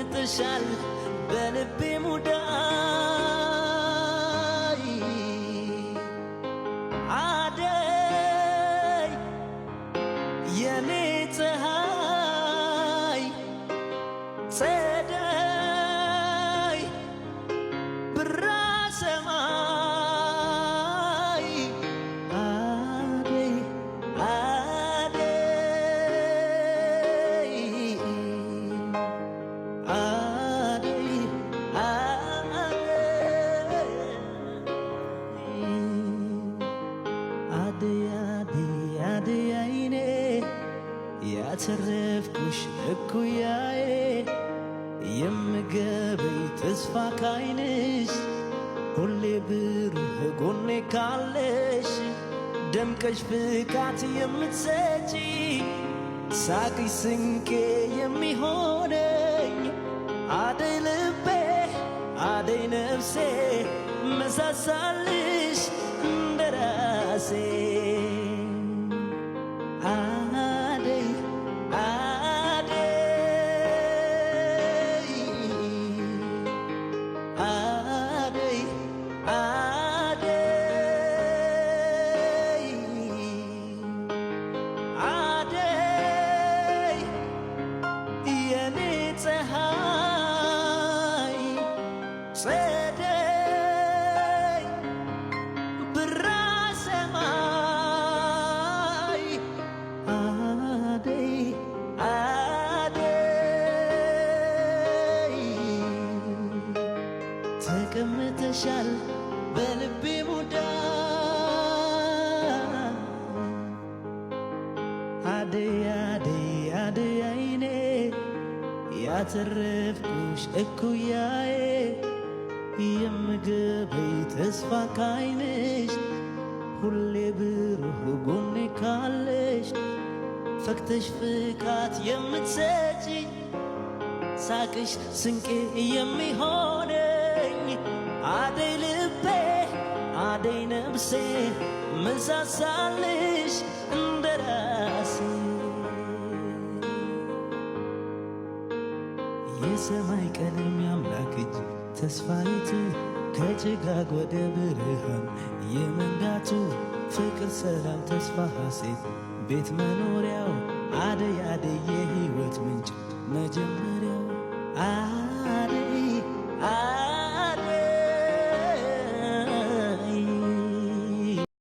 ተቀምጠሻል በልቤ ሙዳይ አደይ የኔ ፀሐይ ጸደይ ብራ ሰማይ አደይ አደይ አደይ አይኔ ያተረፍኩሽ እኩያዬ የምገበይ ተስፋ ካይንሽ ሁሌ ብሩህ ጎኔ ካለሽ ደምቀሽ ፍካት የምትሰጪ ሳቅሽ ስንቄ የሚሆነኝ አደይ ልቤ አደይ ነፍሴ መሳሳልሽ እንደራሴ አደይ አደይ አደይ የኔ ፀሐይ ጸደይ ብራ ሰማይ አደይ ተቀምጠሻል በልቤ ሙዳይ አደይ አይኔ ያተረፍኩሽ እኩያዬ የምገበይ ተስፋ ካይንሽ ሁሌ ብሩህ ጎኔ ካለሽ ፈክተሽ ፍካት የምትሰጪ ሳቅሽ ስንቄ የሚሆነኝ አደይ ልቤ አደይ ነፍሴ መሳሳልሽ እንደራሴ የሰማይ ቀለም ያምላክ እጅ ተስፋይቱ ከጭጋግ ወደ ብርሃን የመንጋቱ ፍቅር ሰላም ተስፋ ሐሴት ቤት መኖሪያው አደይ የሕይወት ምንጭ መጀመሪያው